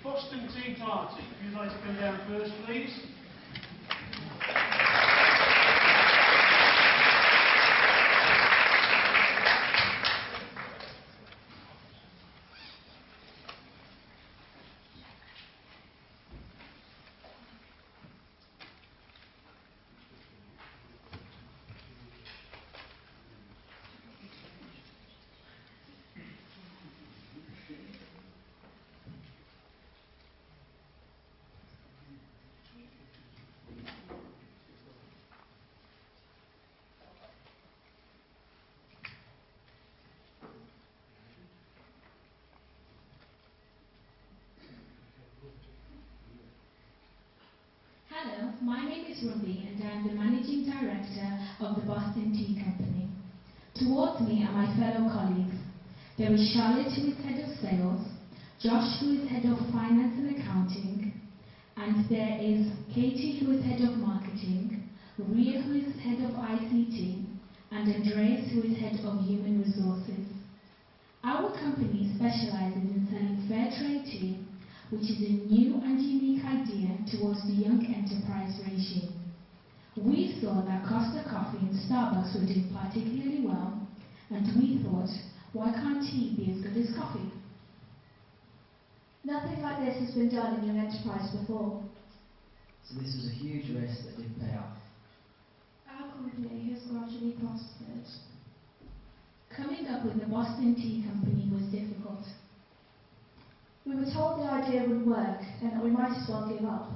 Boston Tea Party. If you'd like to come down first, please. Hello, my name is Ruby and I am the Managing Director of the Boston Tea Company. Towards me are my fellow colleagues. There is Charlotte, who is Head of Sales, Josh, who is Head of Finance and Accounting, and there is Katie, who is Head of Marketing, Ria, who is Head of ICT, and Andreas, who is Head of Human Resources. Our company specializes in selling fair trade tea, which is a new and unique idea towards the young enterprise regime. We saw that Costa Coffee and Starbucks were doing particularly well, and we thought, why can't tea be as good as coffee? Nothing like this has been done in young enterprise before. So this was a huge risk that did pay off. Our company has gradually prospered. Coming up with the Boston Tea Company was difficult. We were told the idea would work and that we might as well give up.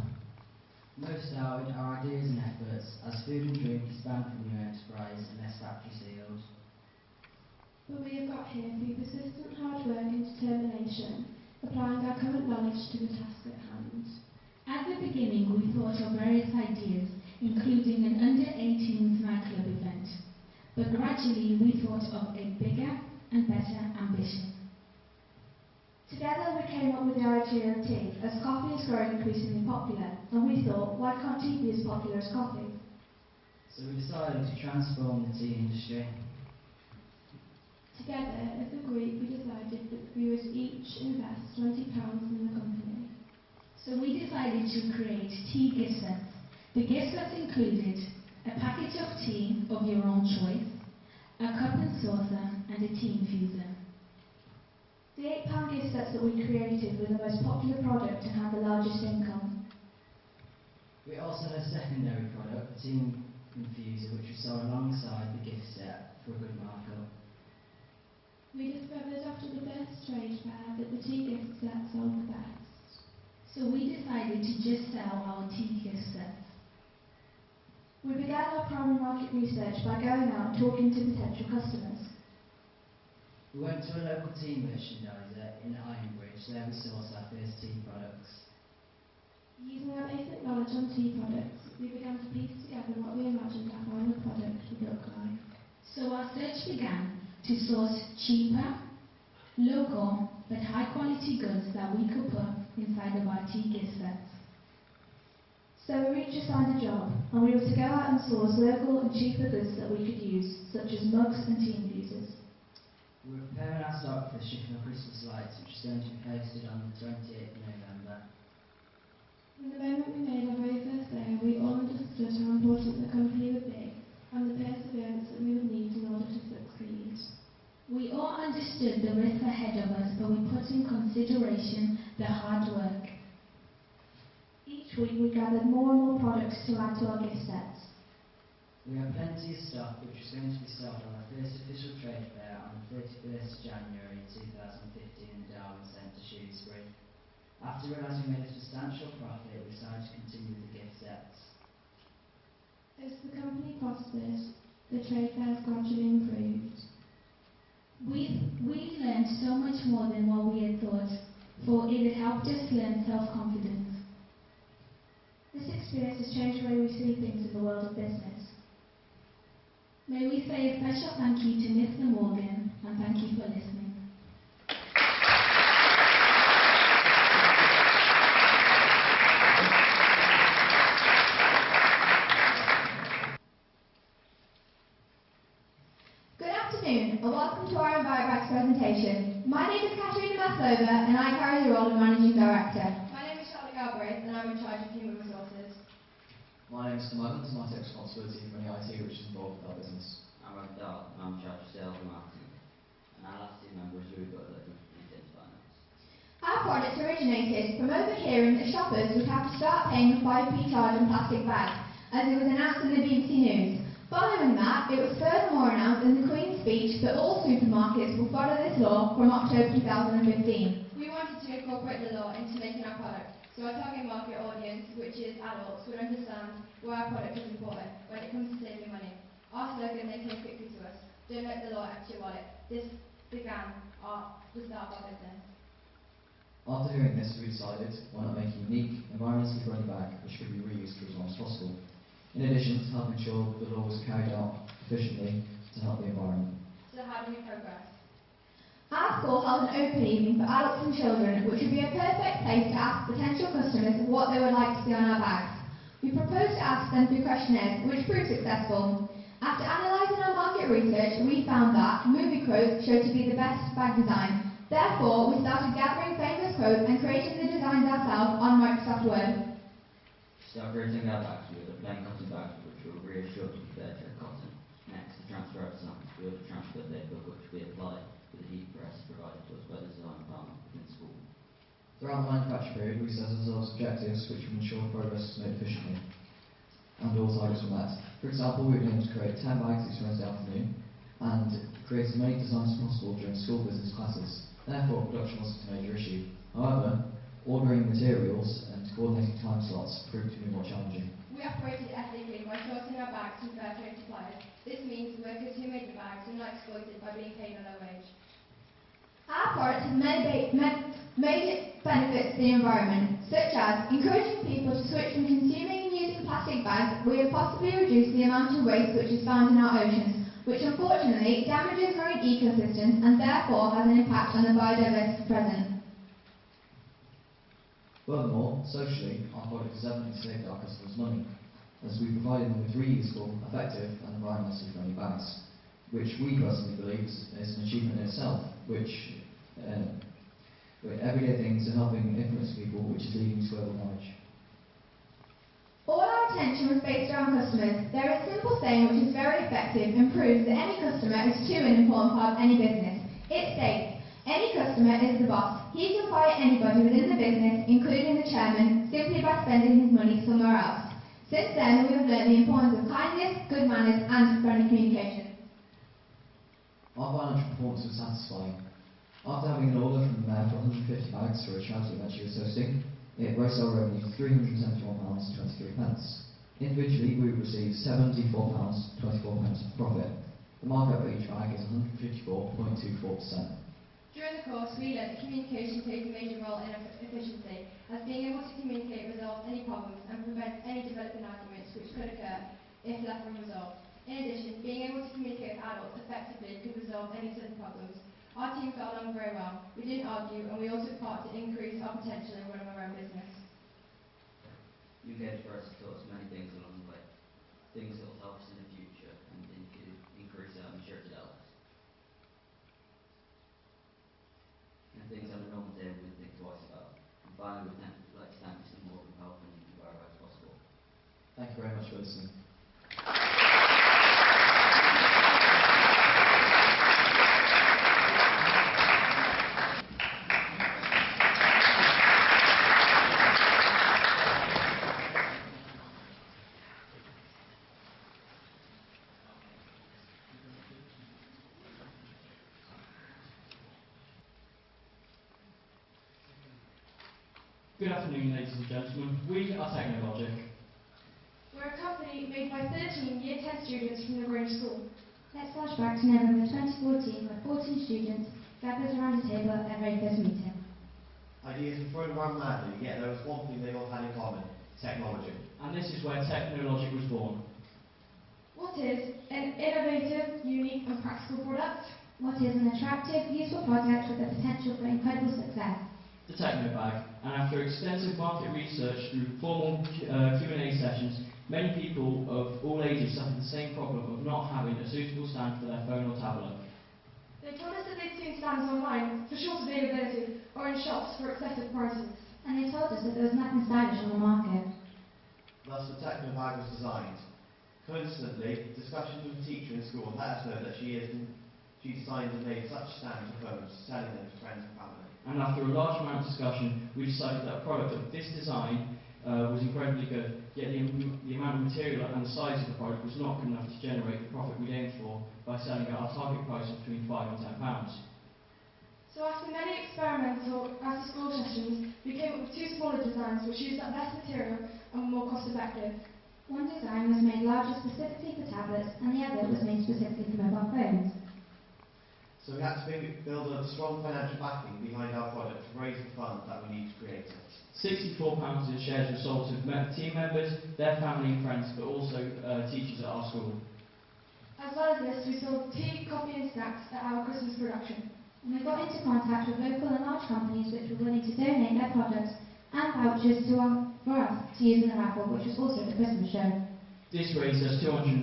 Most are our ideas and efforts as food and drink is banned from your enterprise unless factory sealed. But we have got here through persistent hard work and determination, applying our current knowledge to the task at hand. At the beginning, we thought of various ideas, including an under-18s nightclub event. But gradually, we thought of a bigger and better ambition. Together we came up with the idea of tea, as coffee is growing increasingly popular, and we thought, why can't tea be as popular as coffee? So we decided to transform the tea industry. Together, as a group, we decided that we would each invest £20 in the company. So we decided to create tea gift sets. The gift sets included a package of tea of your own choice, a cup and saucer, and a tea infuser. The £8 gift sets that we created were the most popular product and had the largest income. We also had a secondary product, the tea infuser, which was sold alongside the gift set for a good markup. We discovered after the first trade fair that the tea gift set sold the best. So we decided to just sell our tea gift sets. We began our primary market research by going out and talking to potential customers. We went to a local tea merchandiser in Ironbridge. There we sourced our first tea products. Using our basic knowledge on tea products, we began to piece together what we imagined our final product would look like. So our search began to source cheaper, local, but high quality goods that we could put inside of our tea gift sets. So we each assigned a job, and we were to go out and source local and cheaper goods that we could use, such as mugs and tea infusers. We were preparing our stock for the shipping of Christmas lights, which is going to be posted on the 28th of November. From the moment we made our very first sale, we all understood how important the company would be, and the perseverance that we would need in order to succeed. We all understood the risks ahead of us, but we put in consideration the hard work. Each week we gathered more and more products to add to our gift sets. We had plenty of stock, which was going to be sold on our first official trade fair on the 31st of January 2015 in Darwin Centre, Shrewsbury. After realising we made a substantial profit, we decided to continue with the gift sets. As the company prospered, the trade fairs gradually improved. We learned so much more than what we had thought, for it had helped us learn self-confidence. This experience has changed the way we see things in the world of business. May we say a special thank you to Mr. Morgan, and thank you for listening. Good afternoon, and welcome to our Envirobags presentation. My name is Katerina Maslova, and I carry the role of Managing Director. name at the moment, and I take responsibility for any IT which is involved with our business. I'm Rob Dart, and I'm in charge of sales and marketing. And our last team member is Louis Butler from Retail Finance. Our product originated from overhearing that shoppers would have to start paying a 5p charge on plastic bags, as it was announced in the BBC News. Following that, it was furthermore announced in the Queen's speech that all supermarkets will follow this law from October 2015. We wanted to incorporate the law into making our product, so our target market audience, which is adults, would understand why our product is important when it comes to saving money. Our slogan then came quickly to us: don't let the law empty your wallet. This began the start of our business. After hearing this, we decided why not make a unique, environmentally friendly bag which could be reused for as long as possible. In addition to helping ensure that the law was carried out efficiently to help the environment. So how do we progress? Our school held an open evening for adults and children, which would be a perfect place to ask potential customers what they would like to see on our bags. We proposed to ask them through questionnaires, which proved successful. After analysing our market research, we found that movie quotes showed to be the best bag design. Therefore, we started gathering famous quotes and creating the designs ourselves on Microsoft Word. To start creating our bags, we ordered plain cotton bags which were reassured to be fair trade cotton. Next, to transfer our designs, we ordered transfer paper which will be applied with a heat press provided to us by the design department within school. Throughout the manufacture period, we set ourselves objectives which would ensure progress was made efficiently, and all targets were met. For example, we were able to create 10 bags each Wednesday afternoon, and create as many designs as possible during school business classes. Therefore, production wasn't a major issue. However, ordering materials and coordinating time slots proved to be more challenging. We operated ethically by sourcing our bags from fair trade suppliers. This means workers who made the bags were not exploited by being paid a low wage. Our product has many benefits to the environment, such as encouraging people to switch from consuming and using plastic bags. We have possibly reduced the amount of waste which is found in our oceans, which unfortunately damages marine ecosystems and therefore has an impact on the biodiversity present. Furthermore, socially, our product has evidently saved our customers money, as we provided them with reusable, effective and environmentally friendly bags, which we personally believe is an achievement in itself, which everyday things are helping influence people, which is leading to global knowledge. All our attention was based around customers. There is a simple saying which is very effective and proves that any customer is too an important part of any business. It states, any customer is the boss. He can fire anybody within the business, including the chairman, simply by spending his money somewhere else. Since then, we have learned the importance of kindness, good manners and friendly communication. Our financial performance was satisfying. After having an order from the Mayor for 150 bags for a charity event she was hosting, it grossed our revenue to £371.23. Individually, we received £74.24 of profit. The markup for each bag is 154.24%. During the course, we learned that communication plays a major role in efficiency, as being able to communicate resolves any problems and prevents any developing arguments which could occur if left unresolved. In addition, being able to communicate with adults effectively could resolve any sudden problems. Our team got along very well. We didn't argue, and we all took part to increase our potential in running our own business. UK Express has taught us many things along the way, things that will help us in the future and increase our maturity levels. And things on a normal day we would think twice about. And finally, we'd like to thank Mr. Moore for helping wherever it's possible. Thank you very much for listening. Good afternoon, ladies and gentlemen. We are Technologic. We're a company made by 13 Year 10 students from the Grange School. Let's flash back to November 2014, where 14 students gathered around a table at their very first meeting. Ideas were thrown around madly, yet there was one thing they all had in common: technology. And this is where Technologic was born. What is an innovative, unique and practical product? What is an attractive, useful project with the potential for incredible success? The Techno Bag. And after extensive market research through formal Q&A sessions, many people of all ages suffer the same problem of not having a suitable stand for their phone or tablet. They told us that they'd seen stands online for short availability or in shops for excessive prices. And they told us that there was nothing stylish on the market. Thus the techno bag was designed. Coincidentally, discussions with a teacher in school let us know that she designed and made such stamps of phones, selling them to friends and family. And after a large amount of discussion, we decided that a product of this design was incredibly good, yet the amount of material and the size of the product was not good enough to generate the profit we'd aimed for by selling at our target price of between £5 and £10. So after many experimental after-school sessions, we came up with two smaller designs which used up less material and were more cost-effective. One design was made larger specifically for tablets, and the other was made specifically for mobile phones. So we had to build a strong financial backing behind our product to raise the funds that we need to create it. £64 in shares were sold to team members, their family and friends, but also teachers at our school. As well as this, we sold tea, coffee and snacks at our Christmas production. And we got into contact with local and large companies which were willing to donate their products and vouchers for us to use in the raffle, which was also the Christmas show. This raised us £220.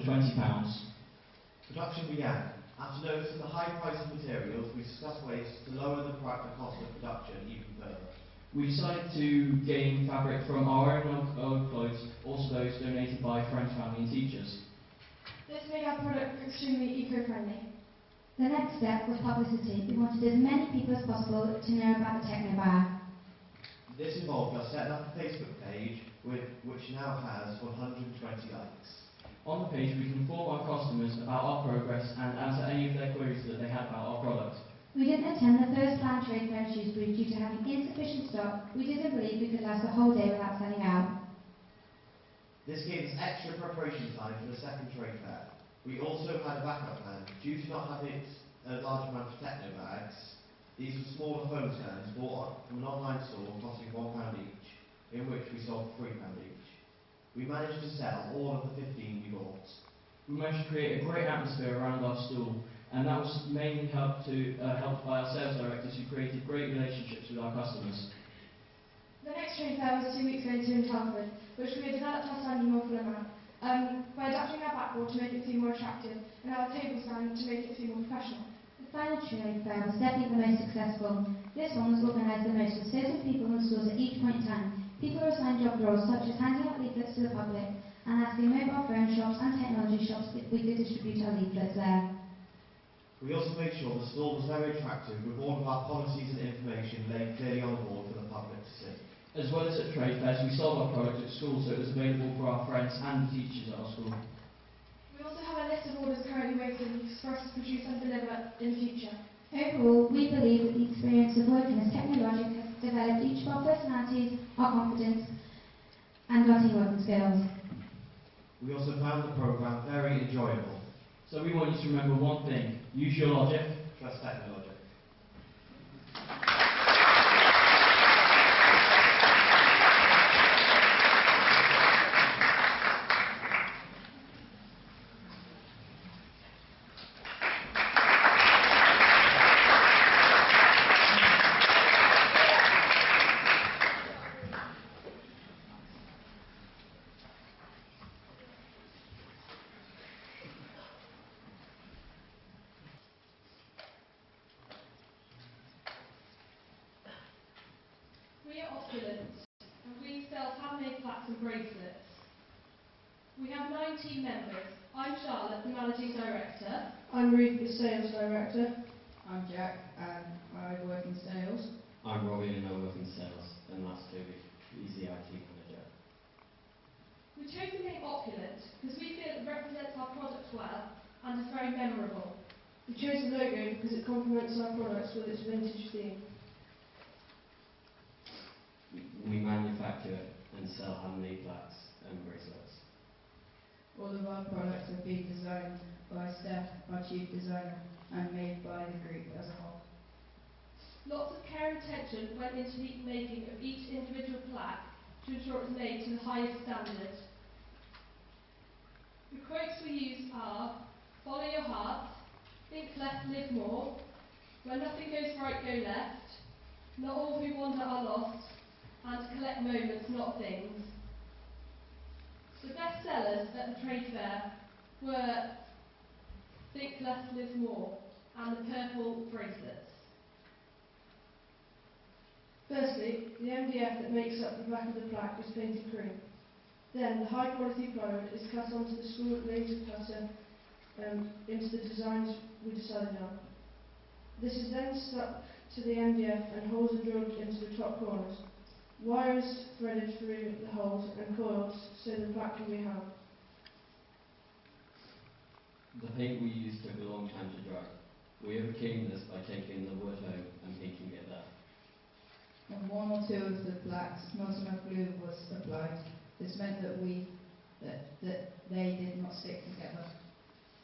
Production began. After noticing the high price of materials, we discussed ways to lower the cost of production even further. We decided to gain fabric from our own old clothes, also those donated by friends, family and teachers. This made our product extremely eco-friendly. The next step was publicity. We wanted as many people as possible to know about the techno bag. This involved us setting up a Facebook page which now has 120 likes. On the page, we can inform our customers about our progress and answer any of their queries that they had about our product. We didn't attend the first planned trade fair at Shrewsbury due to having insufficient stock. We didn't believe we could last a whole day without selling out. This gave us extra preparation time for the second trade fair. We also had a backup plan. Due to not having a large amount of techno bags, these were smaller phone stands bought from an online store costing £1 each, in which we sold for £3 each. We managed to sell all of the 15 we bought. We managed to create a great atmosphere around our stall, and that was mainly helped by our sales directors who created great relationships with our customers. The next trade fair was 2 weeks later in Telford, which we had developed our stand more full amount by adapting our backboard to make it seem more attractive and our table stand to make it seem more professional. The final trade fair was definitely the most successful. This one was organised the most with 30 people in schools at each point in time. People were assigned job roles such as handing out leaflets to the public and asking mobile phone shops and technology shops if we could distribute our leaflets there. We also made sure the stall was very attractive with all of our policies and information laid clearly on the board for the public to see. As well as at trade fairs, we sold our product at school so it was available for our friends and the teachers at our school. We also have a list of orders currently waiting for us to produce and deliver in the future. Overall, we believe that the experience of working as Technologic has developed each of our personalities, our confidence, and our teamwork skills. We also found the programme very enjoyable. So we want you to remember one thing: use your logic, Trust technology. We are opulent, and we sell handmade plaques and bracelets. We have 9 team members. I'm Charlotte, the Managing Director. I'm Ruth, the Sales Director. I'm Jack, and I work in sales. I'm Robbie, and I work in sales, and that's Toby, he's the IT manager. We chose the name Opulent because we feel it represents our product well and is very memorable. We chose the logo because it complements our products with its vintage theme. We manufacture and sell handmade plaques and bracelets. All of our products have been designed by Steph, our chief designer, and made by the group as a whole. Lots of care and attention went into the making of each individual plaque to ensure it was made to the highest standard. The quotes we use are: follow your heart, think less, live more, when nothing goes right, go left, not all who wander are lost, and collect moments, not things. The best sellers at the trade fair were Think Less, Live More and the purple bracelets. Firstly, the MDF that makes up the back of the plaque is painted green. Then the high quality plywood is cut onto the school laser cutter into the designs we decided on. This is then stuck to the MDF and holes are drilled into the top corners. Wire is threaded through the holes and coiled so the plaque can be hung. The paint we used took a long time to dry. We overcame this by taking the wood home and painting it there. On one or two of the plaques, not enough glue was applied. This meant that they did not stick together.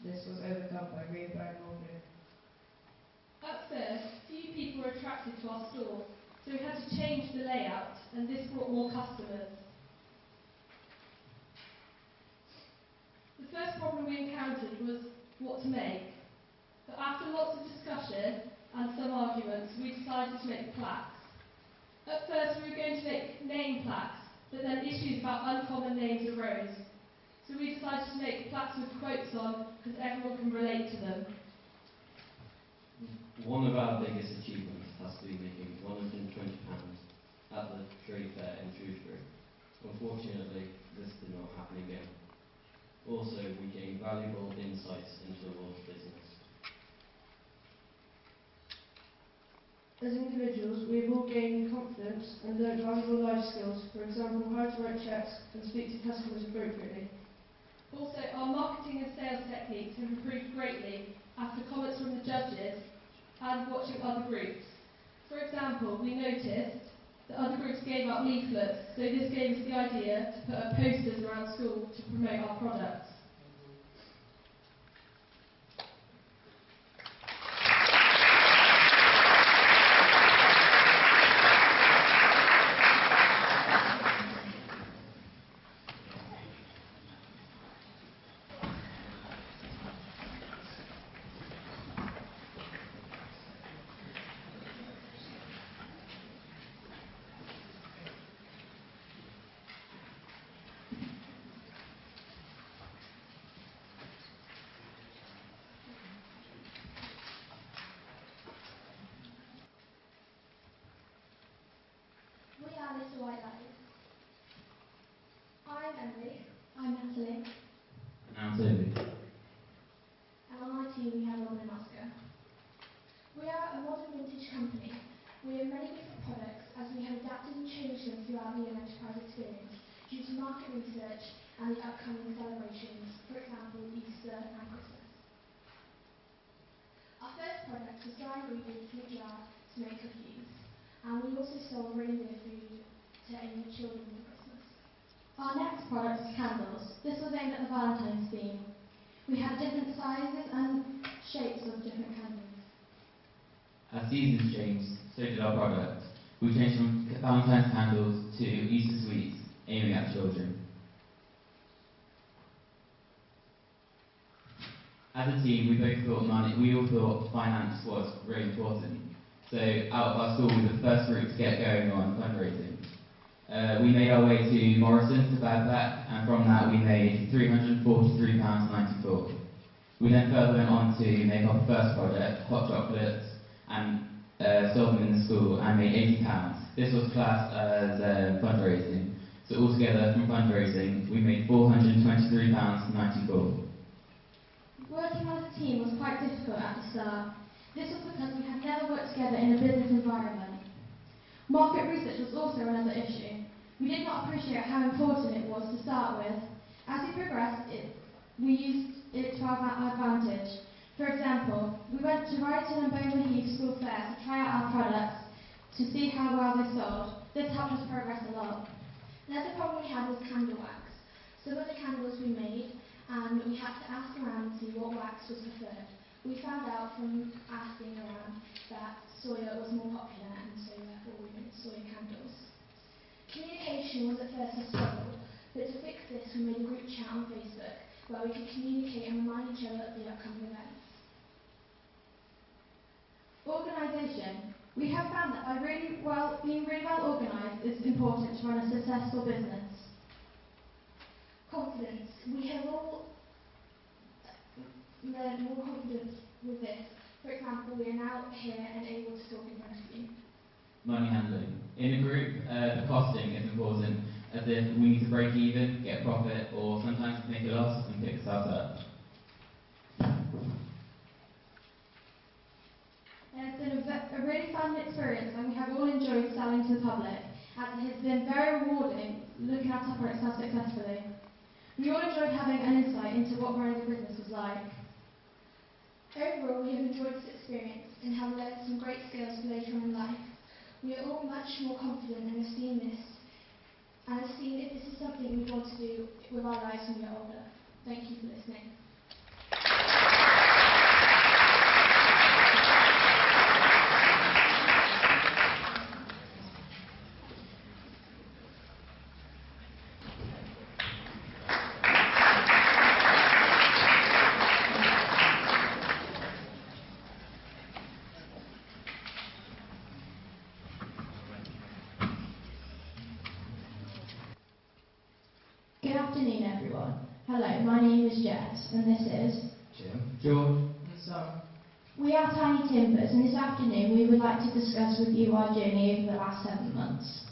This was overcome by reapplying more glue. At first, few people were attracted to our store, so we had to change the layout, and this brought more customers. The first problem we encountered was what to make. But after lots of discussion and some arguments, we decided to make plaques. At first, we were going to make name plaques, but then issues about uncommon names arose. So we decided to make plaques with quotes on, because everyone can relate to them. One of our biggest achievements has to be making £120 at the trade fair in Shrewsbury. Unfortunately, this did not happen again. Also, we gained valuable insights into the world's business. As individuals, we have all gained confidence and learned valuable life skills, for example, how to write checks and speak to customers appropriately. Also, our marketing and sales techniques have improved greatly after comments from the judges and watching other groups. For example, we noticed that other groups gave out leaflets, so this gave us the idea to put up posters around school to promote our products. We are Little White Lies. I'm Emily. I'm Natalie. And I'm Toby. And on our team we have Robin and Oscar. We are a modern vintage company. We have many different products as we have adapted and changed them throughout the enterprise experience due to market research and the upcoming celebrations, for example Easter and Christmas. Our first product was dry ingredients in a jar to make cookies, and we also sold reindeer food to aim at children for Christmas. Our next product was candles. This was aimed at the Valentine's theme. We had different sizes and shapes of different candles. As seasons changed, so did our product. We changed from Valentine's candles to Easter sweets, aiming at children. As a team, we all thought finance was really important. So out of our school, we were the first group to get going on fundraising. We made our way to Morrison's to Bearpack, and from that we made £343.94. We then further went on to make our first project, hot chocolates, and sold them in the school and made £80. This was classed as fundraising. So altogether, from fundraising, we made £423.94. Working as a team was quite difficult at the start. This was because we had never worked together in a business environment. Market research was also another issue. We did not appreciate how important it was to start with. As we progressed, we used it to our advantage. For example, we went to Ryton and Beaumont Heath school fairs to try out our products to see how well they sold. This helped us progress a lot. Another problem we had was candle wax. Some of the candles we made, and we had to ask around and see what wax was preferred. We found out from asking around that soya was more popular, and so therefore we made soya candles. Communication was at first a struggle, but to fix this we made a group chat on Facebook where we could communicate and remind each other of the upcoming events. Organisation. We have found that being really well organised is important to run a successful business. Confidence. We have all learned more confidence with this. For example, we are now here and able to talk in front of you. Money handling. In a group, the costing is important, as if we need to break even, get profit, or sometimes make a loss and pick ourselves up. It's been a really fun experience, and we have all enjoyed selling to the public, as it has been very rewarding looking at our products sell successfully. We all enjoyed having an insight into what running a business was like. Overall, we have enjoyed this experience and have learned some great skills for later on in life. We are all much more confident and have seen if this is something we want to do with our lives when we are older. Thank you for listening. Good afternoon, everyone. Hello, my name is Jess, and this is Jim, George, And Sam. We are Tiny Timbers, and this afternoon we would like to discuss with you our journey over the last 7 months.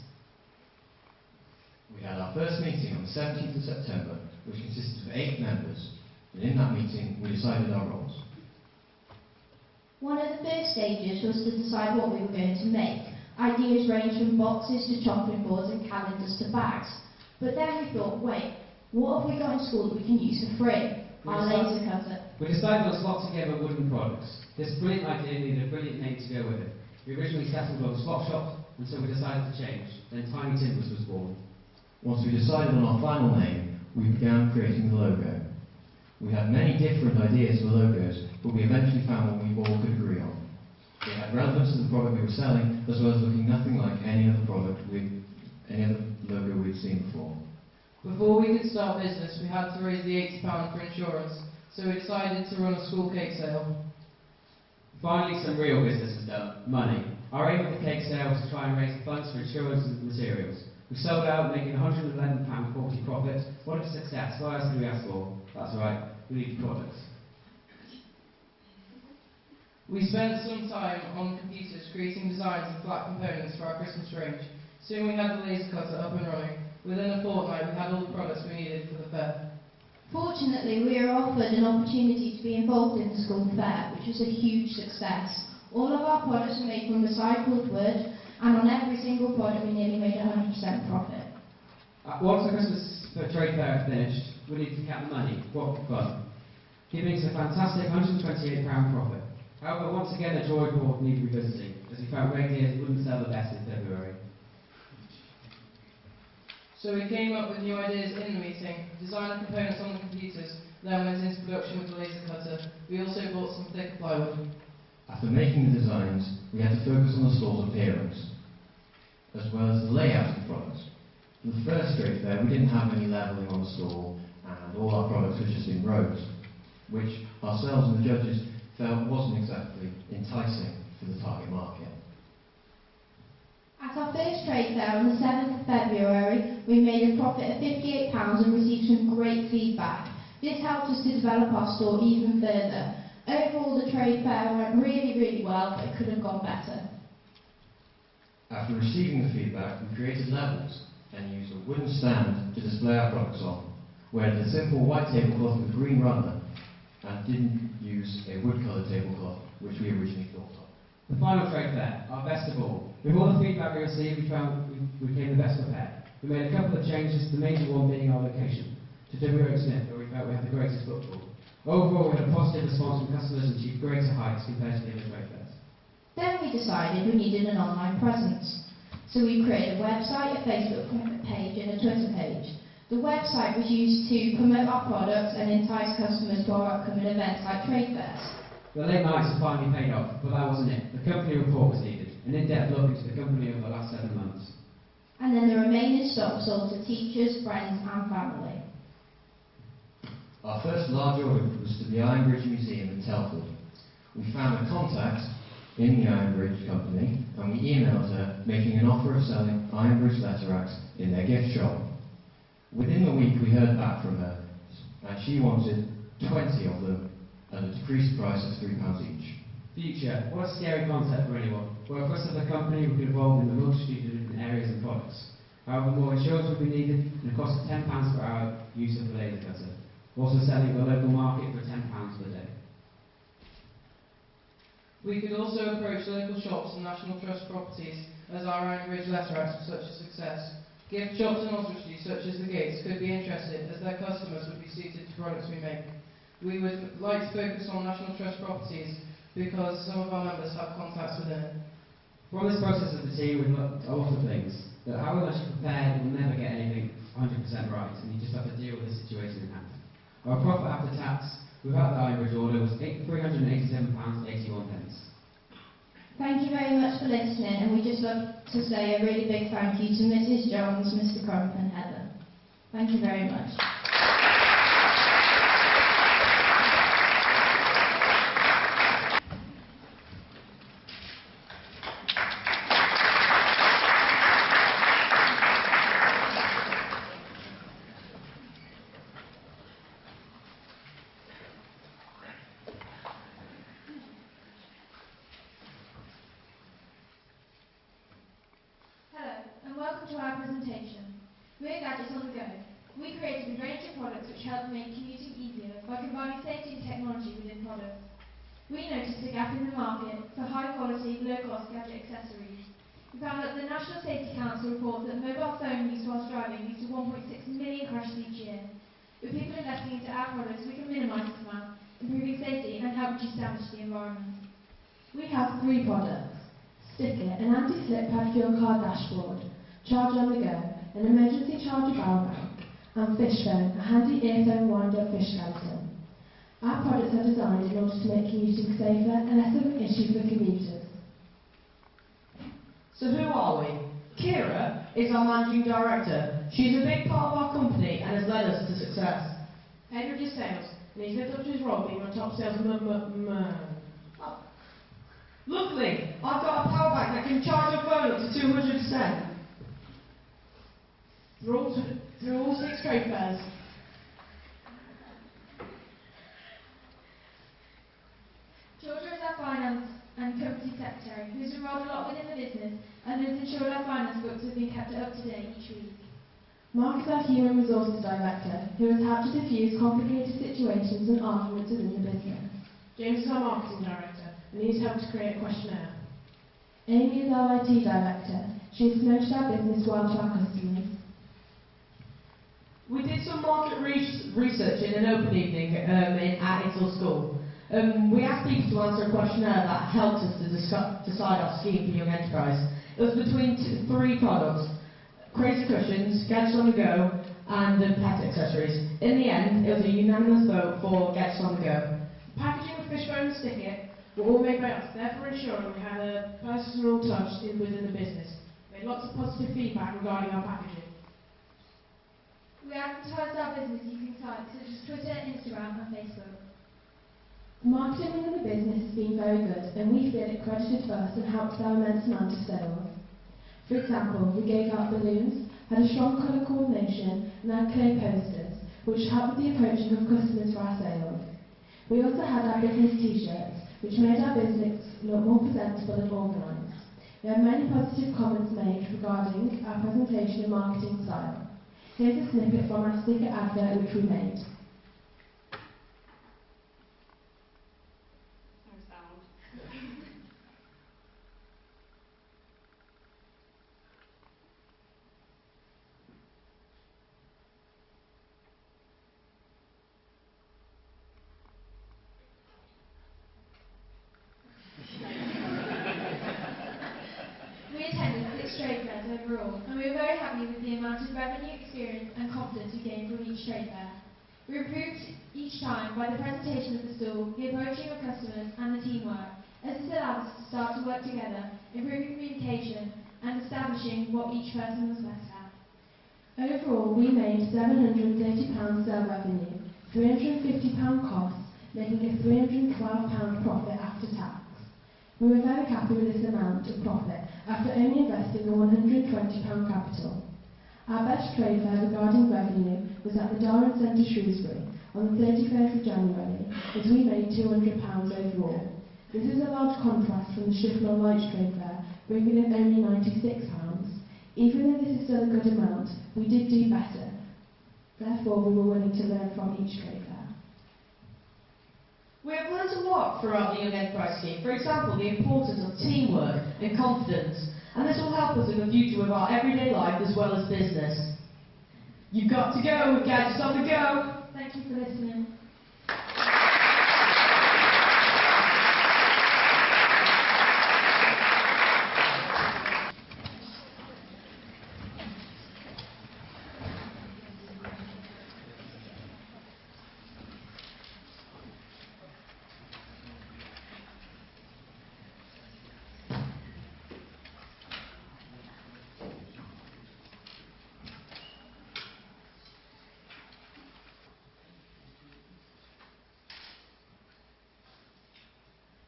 we had our first meeting on the 17th of September, which consisted of 8 members, and in that meeting we decided our roles. One of the first stages was to decide what we were going to make. Ideas ranged from boxes to chopping boards and calendars to bags. But then we thought, wait, what have we got in school that we can use for free? Our laser cutter. We decided on slot together wooden products. This brilliant idea needed a brilliant name to go with it. We originally settled on Slot Shop, and so we decided to change. Then Tiny Timbers was born. Once we decided on our final name, we began creating the logo. We had many different ideas for logos, but we eventually found one we all could agree on. It had relevance to the product we were selling, as well as looking nothing like any other logo we'd seen before. Before we could start business, we had to raise the £80 for insurance, so we decided to run a school cake sale. Finally, some real business was done. Money. Our aim with the cake sale was to try and raise funds for insurance and materials. We sold out, making £111.40 profit. What a success. What else could we ask for? That's right, we needed products. We spent some time on computers creating designs and flat components for our Christmas range. Soon we had the laser cutter up and running. Within a fortnight we had all the products we needed for the fair. Fortunately, we were offered an opportunity to be involved in the school fair, which was a huge success. All of our products were made from recycled wood, and on every single product we nearly made 100% profit. Once the Christmas trade fair finished, we needed to count the money. What fun. Giving us a fantastic £128 profit. However, once again the drawing board needed revisiting, as we found reindeers wouldn't sell the best in February. So we came up with new ideas in the meeting, designed the components on the computers, then went into production with the laser cutter. We also bought some thicker plywood. After making the designs, we had to focus on the store's appearance, as well as the layout of the products. For the first trade fair, we didn't have any levelling on the store, and all our products were just in rows, which ourselves and the judges felt wasn't exactly enticing for the target market. At our first trade fair on the 7th of February, we made a profit of £58 and received some great feedback. This helped us to develop our store even further. Overall, the trade fair went really well, but it could have gone better. After receiving the feedback, we created levels and used a wooden stand to display our products on. We had a simple white tablecloth with a green runner and didn't use a wood-coloured tablecloth, which we originally thought of. The final trade fair, our best of all. With all the feedback we received, we found we became the best prepared. We made a couple of changes, the major one being our location, to W. Smith, where we felt we had the greatest footfall. Overall, we had a positive response from customers and achieved greater heights compared to the other trade fairs. Then we decided we needed an online presence. So we created a website, a Facebook page and a Twitter page. The website was used to promote our products and entice customers to our upcoming events like trade fairs. The late nights have finally paid off, but that wasn't it. The company report was needed, an in-depth look into the company over the last 7 months. And then the remaining stock sold to teachers, friends and family. Our first large order was to the Ironbridge Museum in Telford. We found a contact in the Ironbridge company and we emailed her making an offer of selling Ironbridge letter racks in their gift shop. Within the week we heard back from her and she wanted 20 of them at a decreased price of £3 each. Future. What a scary concept for anyone. We're a fuss of a company we could evolve in a multitude of different areas and products. However, more insurance would be needed and a cost of £10 per hour use of the laser cutter. Also selling at the local market for £10 per day. We could also approach local shops and National Trust properties as our Iron Bridge letterheads were such a success. Gift shops in Oswestry, such as the Gates, could be interested as their customers would be suited to products we make. We would like to focus on National Trust properties because some of our members have contacts within it. From this process of the team, we've looked at a lot of things. That however much you prepare, you'll never get anything 100% right, and you just have to deal with the situation in hand. Our profit after tax, without the Iron Bridge order, was £387.81. Thank you very much for listening, and we just love to say a really big thank you to Mrs. Jones, Mr. Crump and Heather. Thank you very much. Welcome to our presentation. We're Gadgets on the Go. We created a range of products which help make commuting easier by combining safety and technology within products. We noticed a gap in the market for high-quality, low-cost gadget accessories. We found that the National Safety Council reports that mobile phone use whilst driving leads to 1.6 million crashes each year. With people investing into our products, we can minimise this amount, improving safety and help reduce damage to the environment. We have 3 products. Stick It, an anti-slip pad for your car dashboard. Charge on the Go, an emergency charger power bank, and Fish Phone, a handy earphone wind-up fish skeleton. Our products are designed in order to make commuting safer and less of an issue for commuters. So who are we? Kira is our managing director. She's a big part of our company and has led us to success. Edward is sales, and he's lived up to his role being our top salesman. Luckily, I've got a power bank that can charge your phone up to 200%. Through all 6 trade fairs. Georgia is our finance and company secretary, who's enrolled a lot within the business and has ensured our finance books have been kept up to date each week. Mark is our human resources director, who has helped to diffuse complicated situations and arguments within the business. James is our marketing director, and he's helped to create a questionnaire. Amy is our IT director. She has promoted our business well to our customers. We did some market research in an open evening at Itsel School. We asked people to answer a questionnaire that helped us to decide our scheme for young enterprise. It was between 3 products: Crazy Cushions, Gadgets on the Go, and the pet accessories. In the end, it was a unanimous vote for Gadgets on the Go. Packaging of Fish Phone and Stick It were all made by us, therefore ensuring we had a personal touch within the business. We had lots of positive feedback regarding our packaging. We advertised our business using sites such as Twitter, Instagram and Facebook. The marketing within the business has been very good, and we feel it credited us and helped our immense amount of sales. For example, we gave out balloons, had a strong colour coordination and had clear posters, which helped with the approaching of customers for our sales. We also had our business t-shirts, which made our business look more presentable and organised. We had many positive comments made regarding our presentation and marketing style. Here's a snippet from our sticker advert which we made. We attended 6 trade fairs overall, and we were very happy with the amount of revenue, experience and confidence we gained from each trade fair. We improved each time by the presentation of the stall, the approaching of customers and the teamwork, as this allowed us to start to work together, improving communication and establishing what each person was best at. Overall, we made £730 sale revenue, £350 costs, making a £312 profit after tax. We were very happy with this amount of profit after only investing a £120 capital. Our best trade fair regarding revenue was at the Darwin Centre, Shrewsbury, on the 31st of January, as we made £200 overall. This is a large contrast from the Sheffield Lights trade fair, bringing in only £96. Even though this is still a good amount, we did do better. Therefore, we were willing to learn from each trade fair. We have learned a lot throughout the Young Enterprise Scheme. For example, the importance of teamwork and confidence. And this will help us in the future with our everyday life as well as business. You've got to go with Gadgets on the Go. Thank you for listening.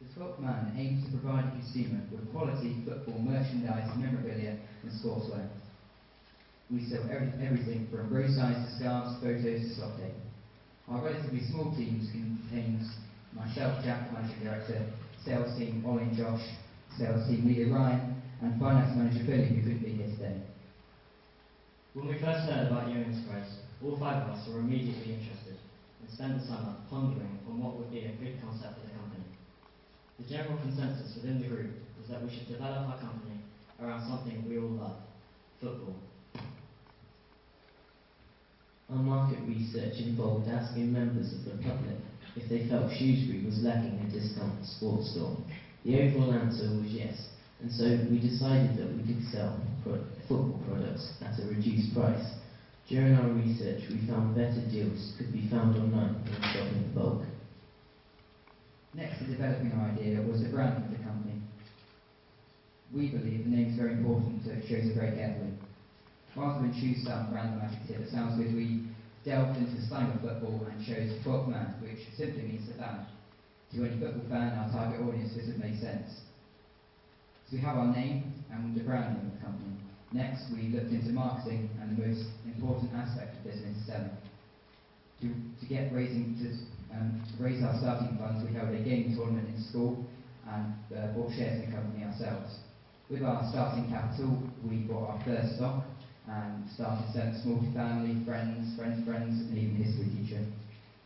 The 12th Man aims to provide the consumer with quality football merchandise, memorabilia and sportswear. We sell everything from roadside to scarves, photos to soft tape. Our relatively small team contains myself, Jack, Managing Director, sales team Ollie and Josh, sales team leader Ryan and finance manager Billy, who couldn't be here today. When we first heard about Young Enterprise, all 5 of us were immediately interested and spent the summer pondering on what would be a good concept for the company. The general consensus within the group was that we should develop our company around something we all love, football. Our market research involved asking members of the public if they felt Shrewsbury was lacking a discount sports store. The overall answer was yes, and so we decided that we could sell football products at a reduced price. During our research, we found better deals could be found online when shopping in bulk. Next to developing our idea was the branding of the company. We believe the name is very important, so it shows it very carefully. Rather than choose some random adjective that sounds good, we delved into the slang of football and chose 12th Man, which simply means the fan. To any football fan, our target audience, this would make sense. So we have our name and the branding of the company. Next, we looked into marketing and the most important aspect of business, selling. To raise our starting funds, we held a gaming tournament in school and bought shares in the company ourselves. With our starting capital, we bought our first stock and started selling small to family, friends, and even history teacher.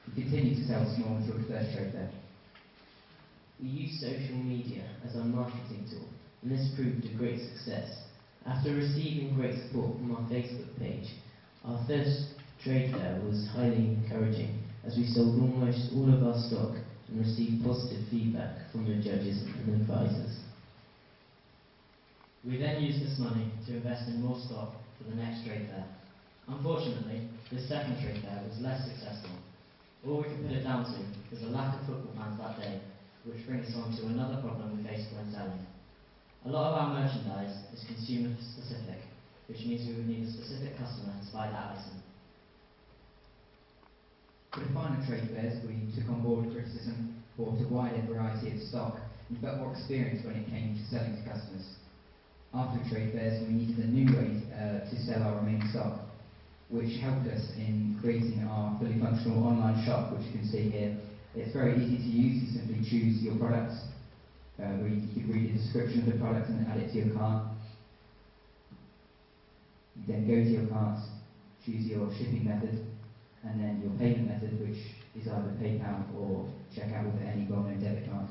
We continued to sell small until the first trade fair. We used social media as our marketing tool, and this proved a great success. After receiving great support from our Facebook page, our first trade fair was highly encouraging, as we sold almost all of our stock and received positive feedback from the judges and advisors. We then used this money to invest in more stock for the next trade fair. Unfortunately, this second trade fair was less successful. All we could put it down to was a lack of football fans that day, which brings us on to another problem we faced when selling. A lot of our merchandise is consumer specific, which means we would need a specific customer to buy that item. For the final trade fairs, we took on board criticism, bought a wider variety of stock, and felt more experienced when it came to selling to customers. After the trade fairs, we needed a new way to sell our remaining stock, which helped us in creating our fully functional online shop, which you can see here. It's very easy to use. You simply choose your products, you can read the description of the product and add it to your cart. You then go to your cart, choose your shipping method, and then your payment method, which is either PayPal or check out with any well-known debit card.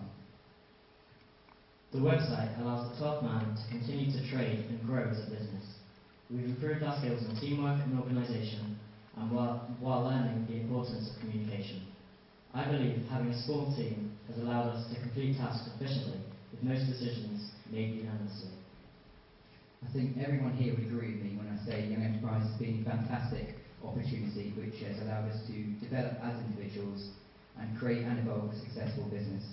The website allows the 12th Man to continue to trade and grow as a business. We've improved our skills in teamwork and organisation, and while learning the importance of communication. I believe having a small team has allowed us to complete tasks efficiently, with most decisions made unanimously. I think everyone here would agree with me when I say Young Enterprise has been a fantastic opportunity which has allowed us to develop as individuals and create and evolve a successful business.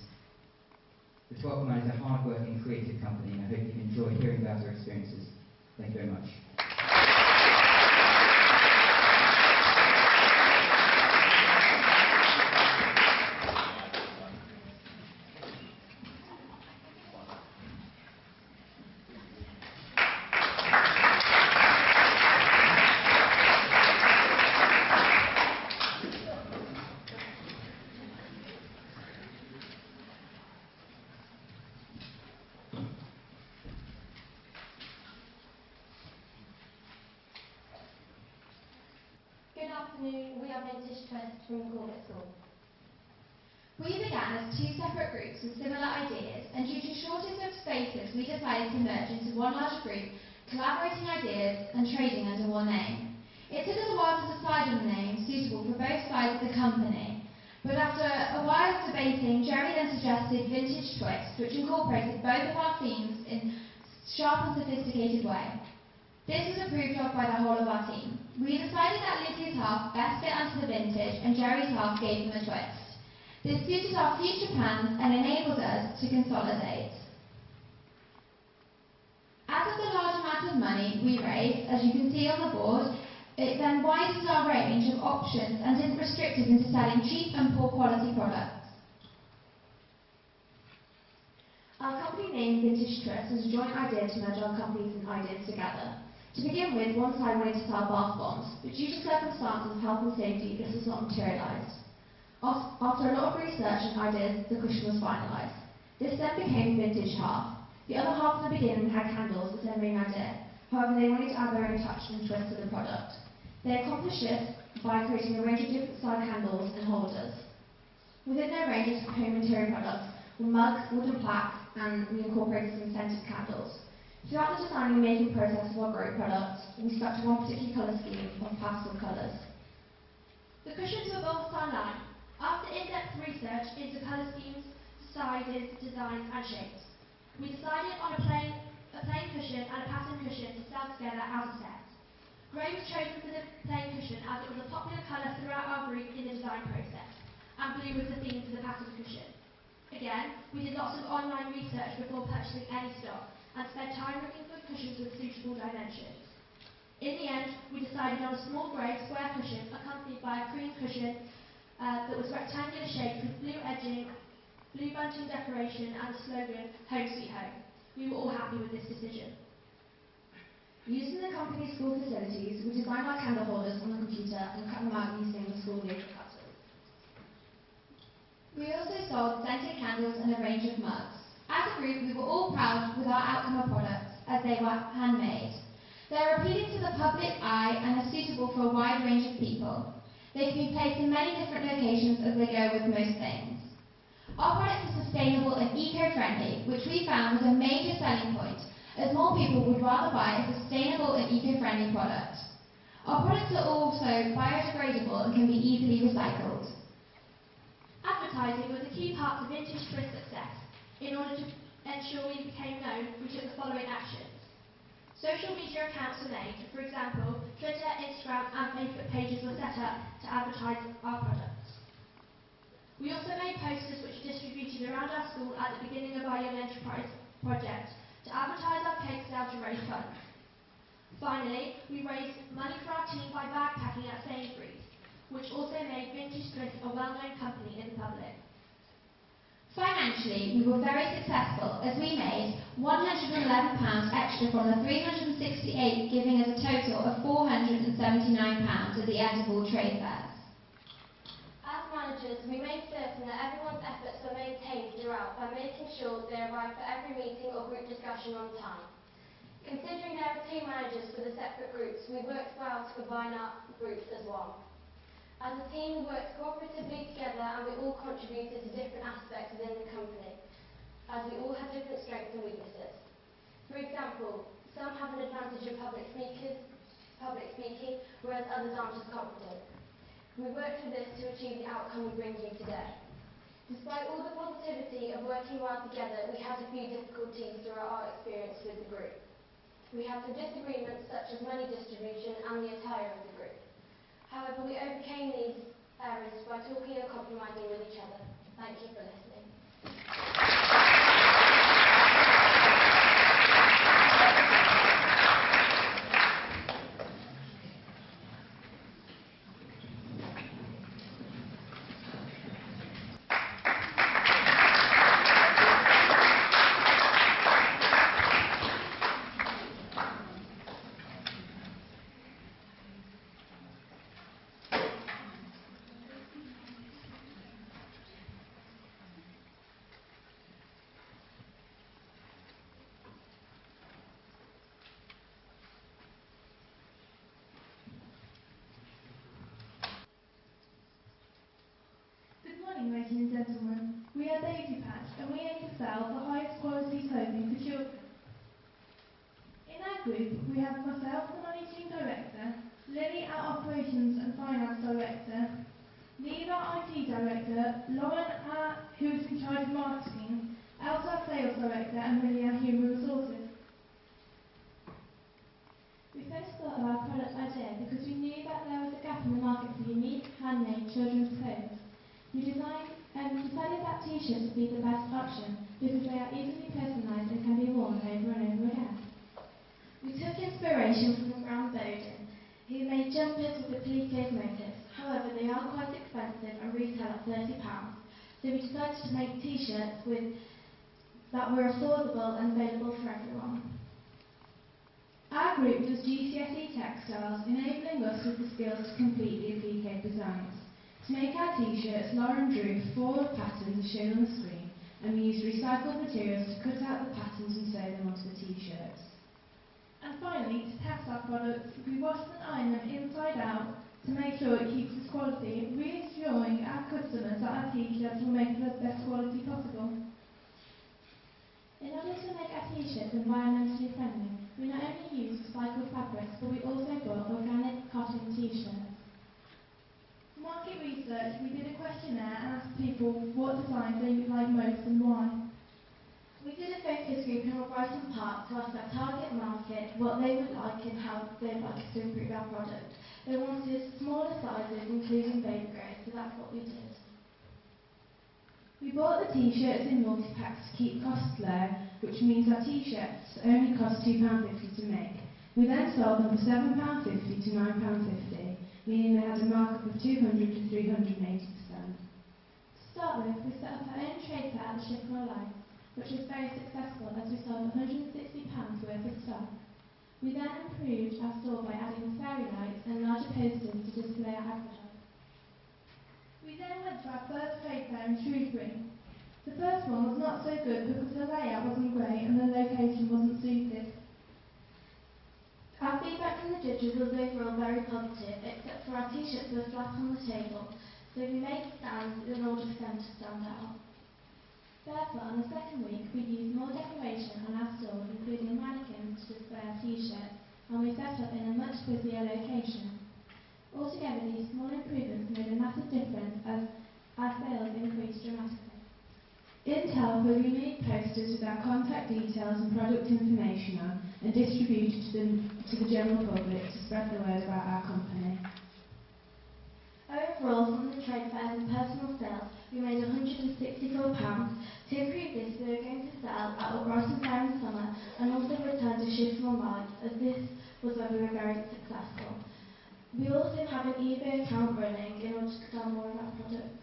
The 12th Man is a hard-working, creative company, and I hope you've enjoyed hearing about our experiences. Thank you very much. afternoon, we are Vintage Twist from the Corbett School. We began as two separate groups with similar ideas, and due to shortage of spaces, we decided to merge into one larger group, collaborating ideas and trading under one name. It took us a while to decide on a name suitable for both sides of the company, but after a while of debating, Jerry then suggested Vintage Twist, which incorporated both of our themes in a sharp and sophisticated way. This was approved of by the whole of our team. We decided that Lydia's half best fit onto the vintage and Jerry's half gave them a twist. This suited our future plans and enables us to consolidate. As of the large amount of money we raised, as you can see on the board, it then widened our range of options and didn't restrict us into selling cheap and poor quality products. Our company name Vintage Twist was a joint idea to merge our companies and ideas together. To begin with, one side wanted to sell bath bombs, but due to circumstances of health and safety, this has not materialised. After a lot of research and ideas, the cushion was finalised. This then became the vintage half. The other half in the beginning had candles as their main idea. However, they wanted to add their own touch and twist to the product. They accomplished this by creating a range of different style candles and holders. Within their range of home interior products were mugs, wooden plaques, and we incorporated some scented candles. Throughout the design and making process of our great products, we stuck to one particular colour scheme of pastel colours. The cushions were both online. After in-depth research into colour schemes, sizes, designs and shapes, we decided on a plain cushion and a pattern cushion to sell together as a set. Grey was chosen for the plain cushion as it was a popular colour throughout our group in the design process, and blue was the theme for the pattern cushion. Again, we did lots of online research before purchasing any stock, and spent time looking for cushions with suitable dimensions. In the end, we decided on a small grey square cushion accompanied by a cream cushion that was rectangular shaped with blue edging, blue bunting decoration and the slogan, Home Sweet Home. We were all happy with this decision. Using the company's school facilities, we designed our candle holders on the computer and cut them out using the school laser cutters. We also sold scented candles and a range of mugs. As a group, we were all proud with our outcome of products, as they were handmade. They are appealing to the public eye and are suitable for a wide range of people. They can be placed in many different locations as they go with most things. Our products are sustainable and eco-friendly, which we found was a major selling point, as more people would rather buy a sustainable and eco-friendly product. Our products are also biodegradable and can be easily recycled. Advertising was a key part to Vintage Twist's success. In order to ensure we became known, we took the following actions. Social media accounts were made. For example, Twitter, Instagram and Facebook pages were set up to advertise our products. We also made posters which were distributed around our school at the beginning of our Young Enterprise project to advertise our cake sale to raise funds. Finally, we raised money for our team by bagpacking at Sainsbury's, which also made Vintage Twist a well-known company in the public. Financially, we were very successful as we made £111 extra from the 368, giving us a total of £479 at the end of all trade fairs. As managers, we made certain that everyone's efforts were maintained throughout by making sure they arrived for every meeting or group discussion on time. Considering there were team managers for the separate groups, we worked well to combine our groups as one. As a team, we worked cooperatively together and we all contributed to different aspects within the company, as we all had different strengths and weaknesses. For example, some have an advantage of public speaking, whereas others aren't as confident. We worked with this to achieve the outcome we bring you today. Despite all the positivity of working well together, we had a few difficulties throughout our experience with the group. We had some disagreements such as money distribution and the attire of the group. However, we overcame these errors by talking and compromising with each other. Thank you for listening. morning, ladies and gentlemen. We are Daisy Patch, and we aim to sell the highest quality clothing for children. In our group, we have myself, the Managing Director, Lily, our Operations and Finance Director, Neve, our IT Director, Lauren, who is in charge of marketing, Elsa, our Sales Director, and Millie, our Human Resources. We first thought of our product idea because we knew that there was a gap in the market for unique, handmade children's clothes. We decided that t-shirts would be the best option because they are easily personalised and can be worn over and over again. We took inspiration from the brand Bowden, who made jumpers with the pleated motifs. However, they are quite expensive and retail at £30. So we decided to make t-shirts that were affordable and available for everyone. Our group does GCSE textiles, enabling us with the skills to complete the applique designs. To make our t-shirts, Lauren drew 4 patterns as shown on the screen, and we used recycled materials to cut out the patterns and sew them onto the t-shirts. And finally, to test our products, we washed and ironed them inside out to make sure it keeps its quality, reassuring our customers that our t-shirts will make the best quality possible. In order to make our t-shirts environmentally friendly, we not only used recycled fabrics, but we also bought organic cotton t-shirts. For market research, we did a questionnaire and asked people what designs they like most and why. We did a focus group in Brighton Park to ask our target market what they would like and how they'd like us to improve our product. They wanted smaller sizes, including baby grades, so that's what we did. We bought the t-shirts in multi-packs to keep costs low, which means our t-shirts only cost £2.50 to make. We then sold them for £7.50 to £9.50, meaning they had a markup of 200 to 380%. To start with, we set up our own trade fair at the Shropshire Lights, which was very successful as we sold £160 worth of stock. We then improved our store by adding fairy lights and larger posters to display our advertising. We then went to our first trade fair in Shrewsbury. The first one was not so good because the layout wasn't great and the location wasn't suited. Our feedback from the judges was overall very positive, except for our t-shirts were flat on the table, so we made stands in order for them to stand out. Therefore, on the second week, we used more decoration on our store, including mannequins to display our t-shirts, and we set up in a much busier location. Altogether, these small improvements made a massive difference as our sales increased dramatically. In Telford, we made posters with our contact details and product information on and distributed to the general public to spread the word about our company. Overall, from the trade fairs and personal sales, we made £164. To improve this, we are going to sell at our Brighton Fair in summer and also return to Shropshire Lights, as this was where we were very successful. We also have an eBay account running in order to sell more of our products.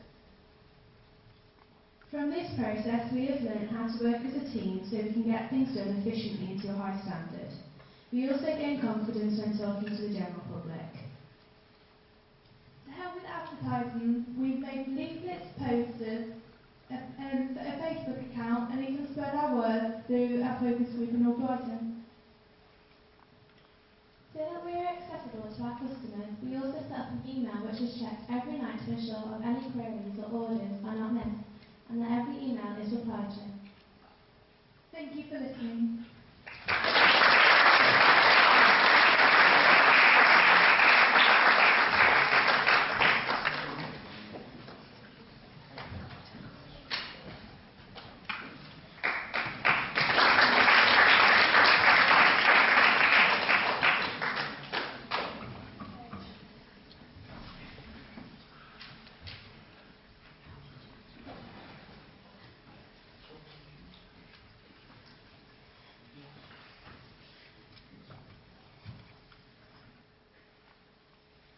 From this process, we have learned how to work as a team so we can get things done efficiently and to a high standard. We also gain confidence when talking to the general public. To help with advertising, we've made leaflets, posters, a Facebook account, and even spread our word through our focus group in North Brighton. So that we are accessible to our customers, we also set up an email which is checked every night to ensure of any queries or orders are not missed, and that every email is replied to. Thank you for listening.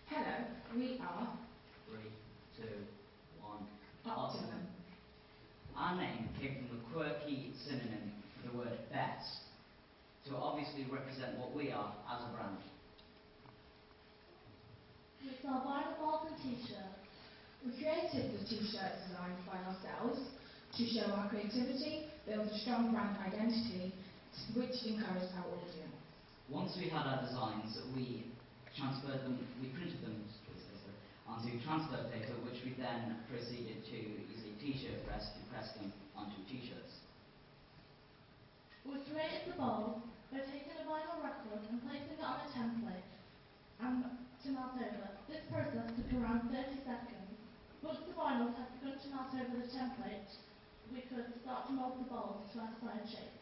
Hello, we are 3, 2, 1. Optimum. Our name came from the quirky synonym for the word bet, to obviously represent what we are as a brand. We sell vinyl balls and t-shirts. We created the t-shirt design by ourselves to show our creativity, build a strong brand identity, which encouraged our audience. Once we had our designs, we printed them onto transfer paper, which we then proceeded to use a t-shirt press to press them onto t-shirts. We've created the bowl by taking a vinyl record and placing it on a template to melt over. This process took around 30 seconds. Once the vinyl had begun to melt over the template, we could start to mould the bowl to our desired shape.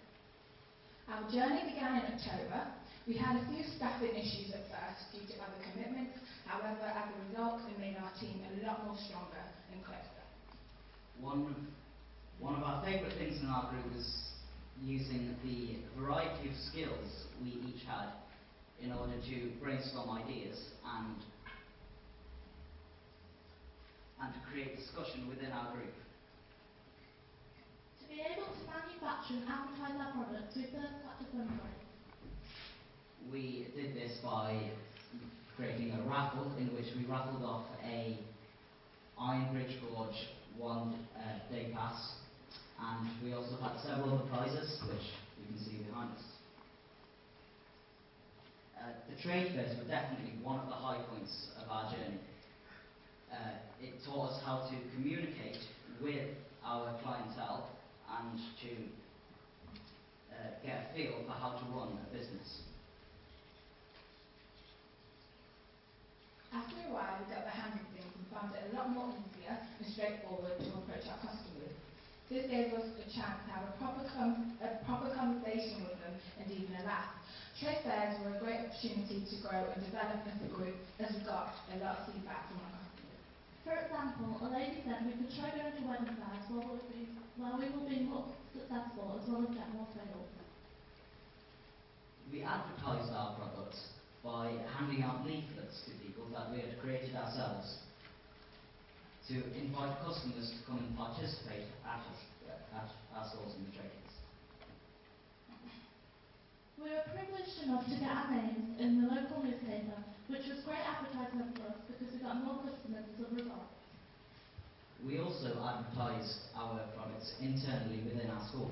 Our journey began in October. We had a few staffing issues at first due to other commitments. However, as a result, it made our team a lot more stronger and closer. One of our favourite things in our group was using the variety of skills we each had in order to brainstorm ideas and to create discussion within our group. To be able to manufacture and advertise our products, we first had to fundraise. We did this by creating a raffle in which we raffled off a Iron Bridge Gorge one-day pass, and we also had several other prizes, which you can see behind us. The trade fairs were definitely one of the high points of our journey. It taught us how to communicate with our clientele and to get a feel for how to run a business. After a while, we got the hang of things and found it a lot more easier and straightforward to approach our customers. This gave us a chance to have a proper conversation with them and even a laugh. Trade fairs were a great opportunity to grow and develop as a group, as we got a lot of feedback from our customers. For example, a lady said we could try going to wedding fairs while we will be more successful as well as get more sales. We advertised our products by handing out leaflets to people that we had created ourselves to invite customers to come and participate at our stalls in the trade fairs. We were privileged enough to get our names in the local newspaper, which was great advertisement for us because we got more customers as a result. We also advertised our products internally within our school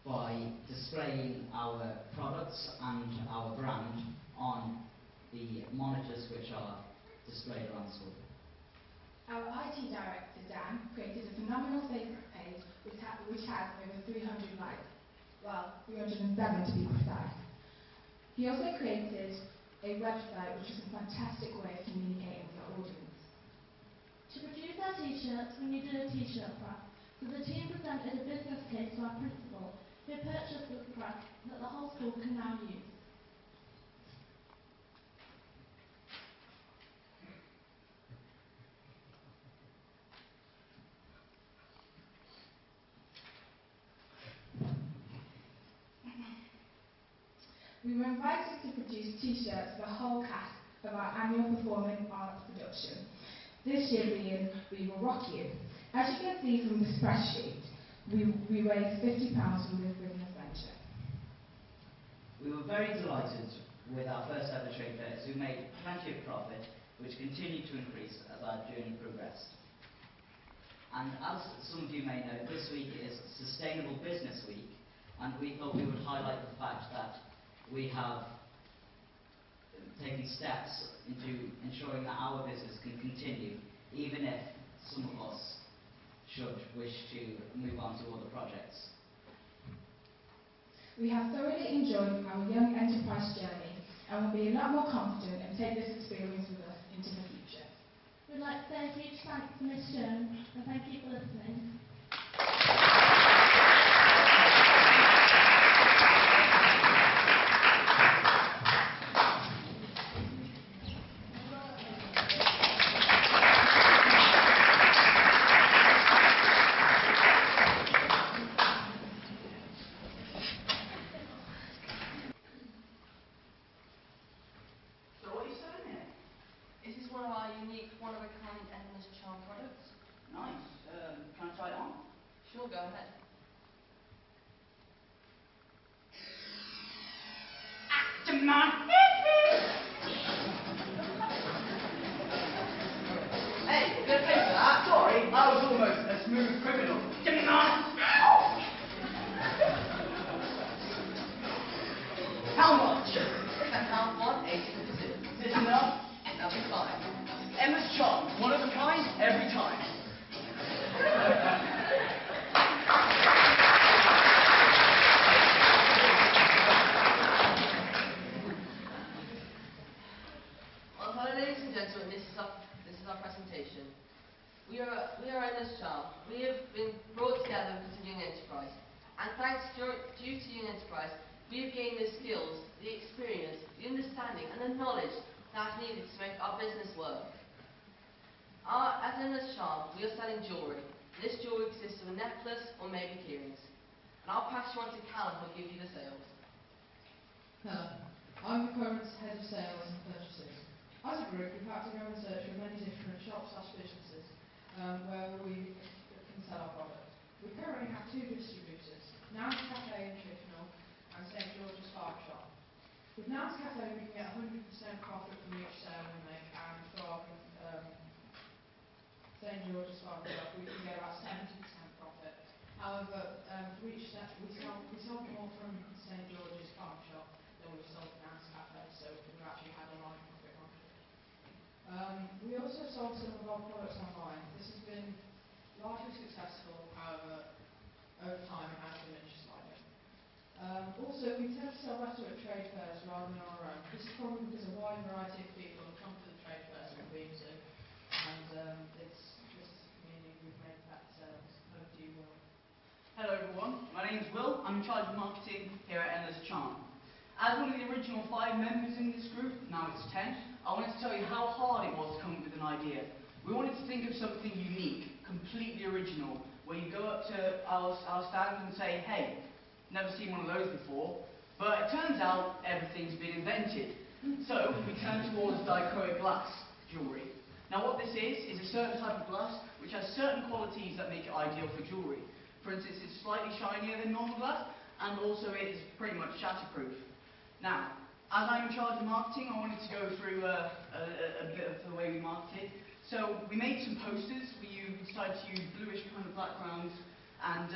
by displaying our products and our brand on the monitors which are displayed around the school. Our IT director, Dan, created a phenomenal Facebook page which has over 300 likes. Well, 307 to be precise. He also created a website which is a fantastic way of communicating with our audience. To produce our t-shirts, we needed a t-shirt press, so the team presented a business case to our principal, who purchased the press that the whole school can now use. We were invited to produce t-shirts for the whole cast of our annual performing arts production. This year being We Will Rock You. As you can see from this press sheet, we raised £50 from this business venture. We were very delighted with our first ever trade fairs, who made plenty of profit, which continued to increase as our journey progressed. And as some of you may know, this week is Sustainable Business Week, and we thought we would highlight the fact that we have taken steps into ensuring that our business can continue, even if some of us should wish to move on to other projects. We have thoroughly enjoyed our young enterprise journey and will be a lot more confident and take this experience with us into the future. We'd like to say a huge thanks to Miss Jones, and thank you for listening. Sure, go ahead. Demand. Hey, good pay for that. Sorry, I was almost a smooth criminal. Demand. How much? £10, 1, 8, 6. Is this enough? That'll be fine. Emma's charm. gentlemen, this is our presentation. We are Endless Charm. We have been brought together because of Young Enterprise. And thanks due to Young Enterprise, we have gained the skills, the experience, the understanding and the knowledge that's needed to make our business work. As Endless Charm, we are selling jewellery. This jewellery consists of a necklace or maybe earrings. And I'll pass you on to Callum who'll give you the sales. Hello, I'm the current head of sales and purchases. As a group, we've had to go and search for many different shops/businesses where we can sell our product. We currently have 2 distributors, Nance Cafe in Chifnall and St George's Farm Shop. With Nance Cafe we can get 100% profit from each sale we make, and from St George's Farm Shop we can get about 70% profit. However, for each step we sold more from St George's Farm Shop than we've sold from Nance Cafe, so we've actually had a line profit margin. We also sold some of our products online. This has been largely successful, however, over time it has diminished slightly. Also, we tend to sell better at trade fairs rather than on our own. This is probably because a wide variety of people have come to the trade fairs we've been to, and this is meaning we've made better sales. Over to you, Will. Hello everyone, my name is Will. I'm in charge of marketing here at Endless Charm. As one of the original 5 members in this group, now it's 10, I wanted to tell you how hard it was to come up with an idea. We wanted to think of something unique, completely original, where you go up to our stand and say, hey, never seen one of those before, but it turns out everything's been invented. So we turned towards dichroic glass jewellery. Now what this is a certain type of glass which has certain qualities that make it ideal for jewellery. For instance, it's slightly shinier than normal glass, and also it is pretty much shatterproof. Now, as I'm in charge of marketing, I wanted to go through a bit of the way we marketed. So we made some posters. We decided to use bluish kind of backgrounds, and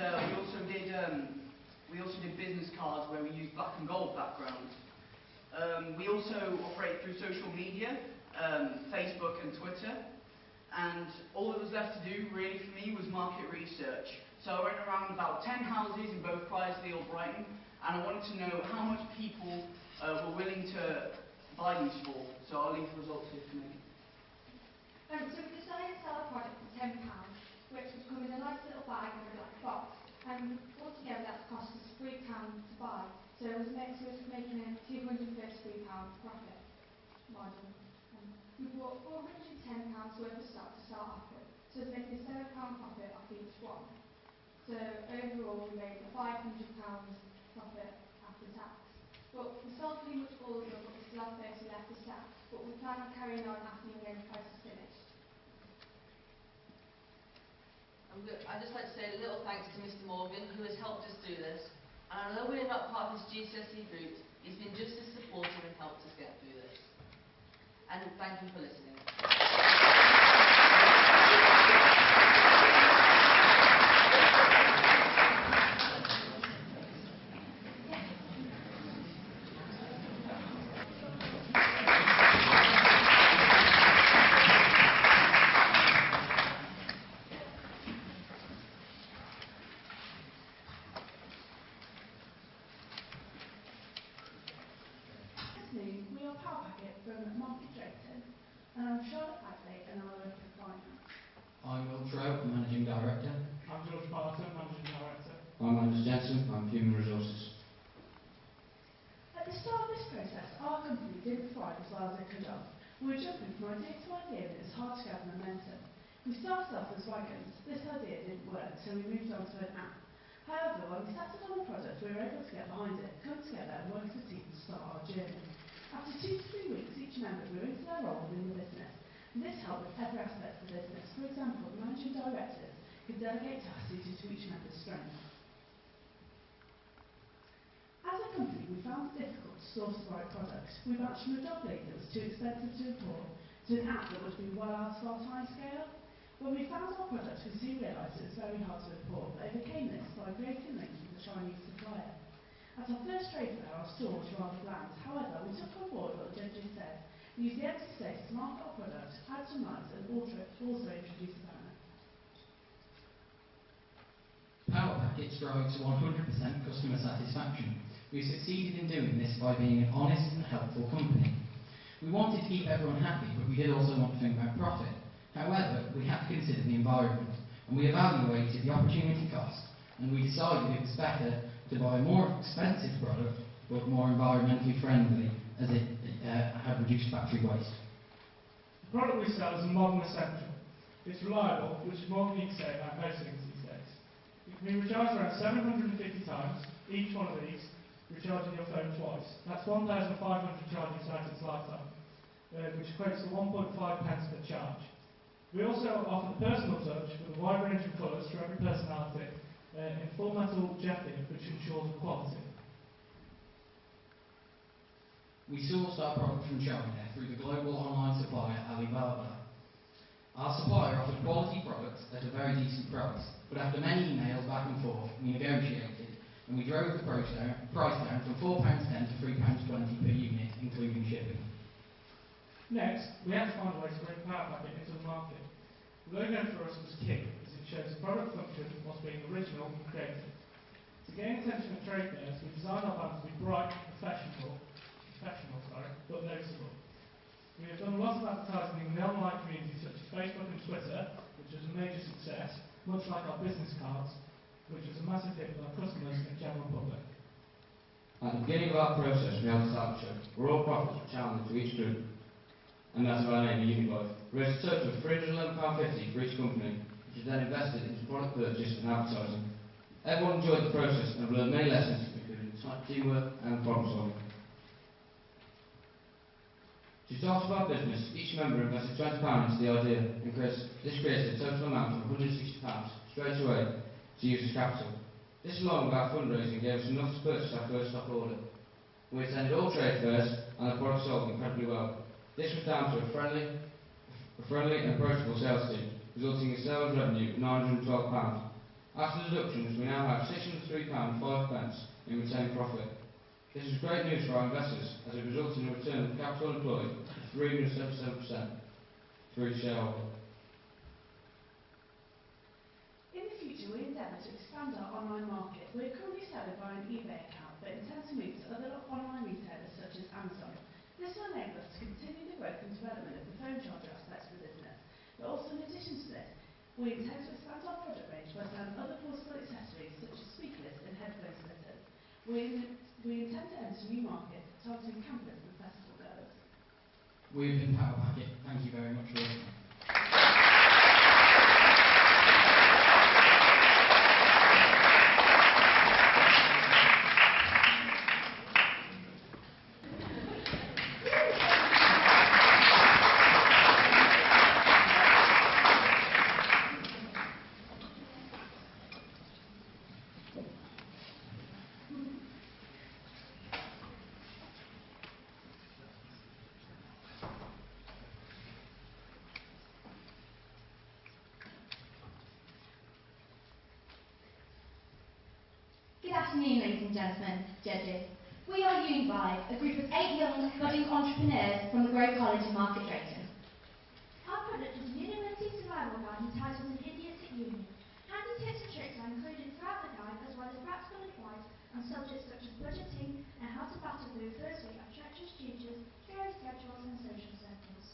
we also did business cards where we used black and gold backgrounds. We also operate through social media, Facebook and Twitter, and all that was left to do really for me was market research. So I went around about 10 houses in both Prisley or Brighton, and I wanted to know how much people were willing to buy these for. So I'll leave the results here for me. So we decided to sell a product for £10, which would come in a nice little bag in a black box. Altogether that cost us £3 to buy. So it was making a £233 profit margin. We bought £410 worth of stock to start off with. So it was making a £7 profit off each one. So overall we made a £500 profit after tax. But we sold pretty much all of them, but we still have 30 left to sell. But we plan on carrying on after the enterprise is finished. I'd just like to say a little thanks to Mr Morgan who has helped us do this. And although we're not part of his GCSE route, he's been just as supportive and helped us get through this. And thank you for listening. We are Power Packet from Market Drayton, and I'm Charlotte Hadley and I work in finance. I'm Will Trout, Managing Director. I'm George Barton, Managing Director. I'm Anders Jensen, I'm Human Resources. At the start of this process, our company didn't thrive as well as it could have. We were jumping from idea to idea and it was hard to gather momentum. We started off as wagons. This idea didn't work, so we moved on to an app. However, when we settled on the product, we were able to get behind it, come together and work as a team to start our journey. After 2 to 3 weeks, each member grew into their role within the business. And this helped with every aspect of the business. For example, the managing directors could delegate tasks suited to each member's strengths. As a company, we found it difficult to source the right products. We bounced from a dog lead that was too expensive to import to an app that would have been well out of our time scale. When we found our product, we soon realised it was very hard to import, but overcame this by creating links with a Chinese supplier. At our first trade fair, our store was rather bland. However, we took on board what the judges said. We used the empty space to market our product, add some lights, and also introduce a banner. Power Packet strives for 100% customer satisfaction. We've succeeded in doing this by being an honest and helpful company. We wanted to keep everyone happy, but we did also want to think about profit. However, we had to consider the environment, and we evaluated the opportunity cost, and we decided it was better to buy a more expensive product, but more environmentally friendly, as it had reduced battery waste. The product we sell is a modern essential. It's reliable, which is more than you can say about most things these days. It can be recharged around 750 times, each one of these, recharging your phone twice. That's 1,500 charging throughout its lifetime, which equates to 1.5 pence per charge. We also offer the personal touch with a wide range of colours for every personality in full metal jetting, which ensures quality. We sourced our product from China through the global online supplier Alibaba. Our supplier offered quality products at a very decent price, but after many emails back and forth, we negotiated and we drove the price down from £4.10 to £3.20 per unit, including shipping. Next, we had to find a way to bring the power packet into the market. The logo for us was key, as it shows the product function whilst being original and creative. To gain attention at trade fairs, we designed our banner to be bright and professional, but noticeable. We have done a lot of advertising in the online community such as Facebook and Twitter, which was a major success, much like our business cards, which was a massive hit with our customers and general public. At the beginning of our process, we held a talent show where all profits were challenged to each group, and that of our neighbour Uniqlo. We raised a total of £311.50 for each company, which was then invested into product purchase and advertising. Everyone enjoyed the process and have learned many lessons, including teamwork and problem solving. To start up our business, each member invested £20 into the idea, and this created a total amount of £160 straight away to use as capital. This, along with our fundraising, gave us enough to purchase our first stock order. We attended all trade fairs, and the product sold incredibly well. This was down to a friendly and approachable sales team, resulting in sales revenue of £912. After deductions, we now have £603.05 in retained profit. This is great news for our investors, as it results in a return on capital employed of 377% for each shareholder. In the future, we endeavour to expand our online market. We are currently selling via an eBay account, but intend to move to other online retailers such as Amazon. This will enable us to continue the growth and development of the phone charger aspects of the business. But also, in addition to this, we intend to expand our product range by selling other portable accessories such as speakers and headphone splitters. We intend to enter new markets, targeting campers and festival goers. We have been Power Packet. Thank you very much for listening. Good afternoon, ladies and gentlemen, judges. We are Univibe, a group of 8 young budding entrepreneurs from the Grove College in Market Drayton. Our product is a university survival guide entitled An Idiot at Uni. Handy tips and tricks are included throughout the guide, as well as practical advice on subjects such as budgeting and how to battle through the first week of treacherous tutors, scary schedules and social circles.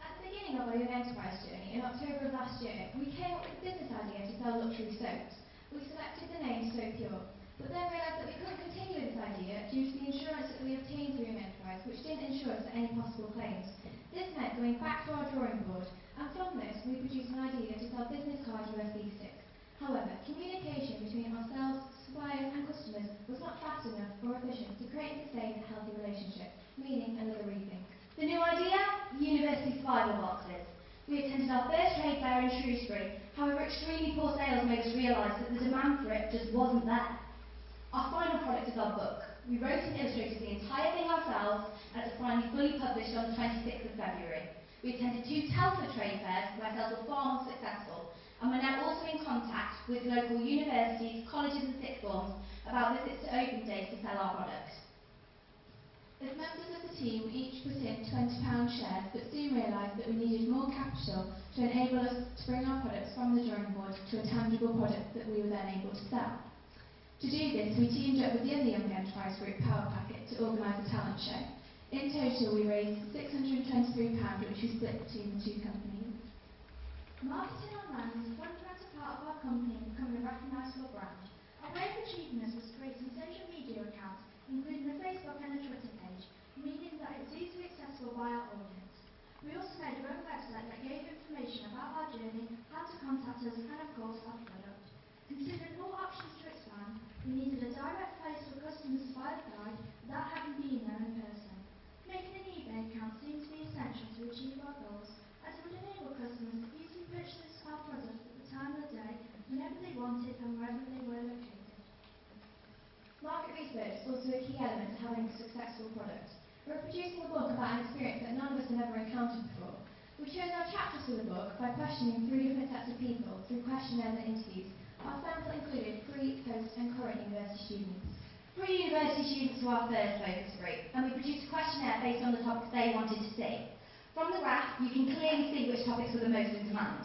At the beginning of our young enterprise journey in October of last year, we came up with a business idea to sell luxury soaps. We selected the name So Pure, but then realised that we couldn't continue with this idea due to the insurance that we obtained through Young Enterprise, which didn't insure us for any possible claims. This meant going back to our drawing board, and from this we produced an idea to sell business card USB sticks. However, communication between ourselves, suppliers and customers was not fast enough or efficient to create and sustain a healthy relationship, meaning another rethink. The new idea? University survival boxes. We attended our first trade fair in Shrewsbury. However, extremely poor sales made us realise that the demand for it just wasn't there. Our final product is our book. We wrote and illustrated the entire thing ourselves, and it was finally fully published on the 26th of February. We attended 2 Telford trade fairs where sales were far more successful, and we're now also in contact with local universities, colleges and sixth forms about visits to open days to sell our products. As members of the team, we each put in £20 shares, but soon realised that we needed more capital to enable us to bring our products from the drawing board to a tangible product that we were then able to sell. To do this, we teamed up with the other young enterprise group, Power Packet, to organise a talent show. In total, we raised £623, which we split between the two companies. Marketing online is a fundamental part of our company becoming a recognisable brand. Our way of achieving this was creating social media accounts, including a Facebook and a Twitter page, meaning that it was easily accessible by our audience. We also made our own website that gave information about our journey, how to contact us, and of course our product. Considering all options to expand, we needed a direct place for customers to buy the guide without having been there in person. Making an eBay account seemed to be essential to achieve our goals, as it would enable customers to easily purchase our product at the time of the day, whenever they wanted and wherever they were located. Market research is also a key element to having a successful product. We're producing a book about an experience that none of us have ever encountered before. We chose our chapters for the book by questioning 3 different sets of people through questionnaires and interviews. Our sample included pre, post and current university students. Pre-university students were our first focus group, and we produced a questionnaire based on the topics they wanted to see. From the graph, you can clearly see which topics were the most in demand.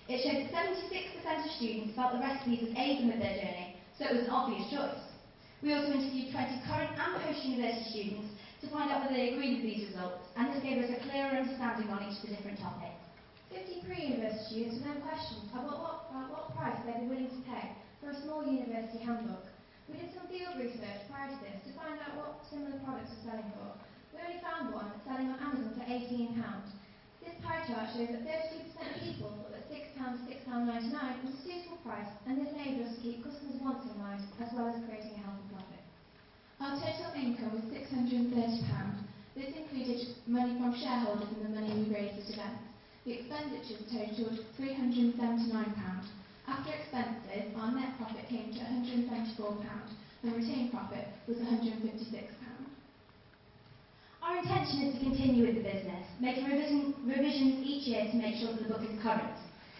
It showed that 76% of students felt the recipes would aid them with their journey, so it was an obvious choice. We also interviewed 20 current and post-university students to find out whether they agreed with these results, and this gave us a clearer understanding on each of the different topics. 50 pre-university students were then questioned about what price they'd be willing to pay for a small university handbook. We did some field research prior to this to find out what similar products were selling for. We only found one selling on Amazon for £18. This pie chart shows that 32% of people thought that £6.99 was a suitable price, and this enabled us to keep customers' wants in mind, as well as creating a healthy profit. Our total income was £630. This included money from shareholders and the money we raised at events. The expenditures totalled £379. After expenses, our net profit came to £174, and retained profit was £156. Our intention is to continue with the business, making revisions each year to make sure that the book is current.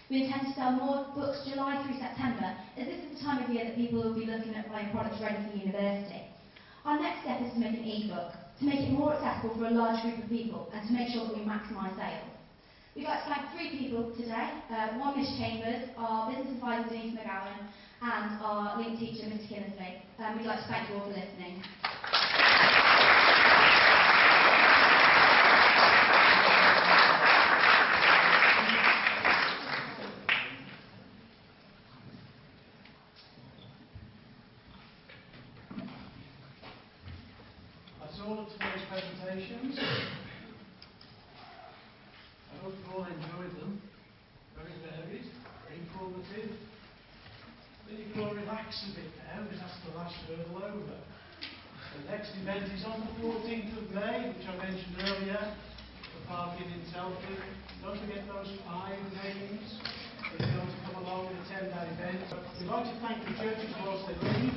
We intend to sell more books July through September, as this is the time of year that people will be looking at buying products ready for university. Our next step is to make an e-book, to make it more accessible for a large group of people, and to make sure that we maximise sales. We'd like to thank 3 people today, one Miss Chambers, our business advisor Denise McGowan, and our link teacher Mr Kinnersley. We'd like to thank you all for listening. That's all of today's presentations. I hope you all enjoyed them. Very varied, very informative. Then you can all relax a bit now, because that's the last hurdle over. The next event is on the 14th of May, which I mentioned earlier, the parking in Telford. Don't forget those 5 names if you're going to come along and attend that event. We'd like to thank the judges whilst they leave.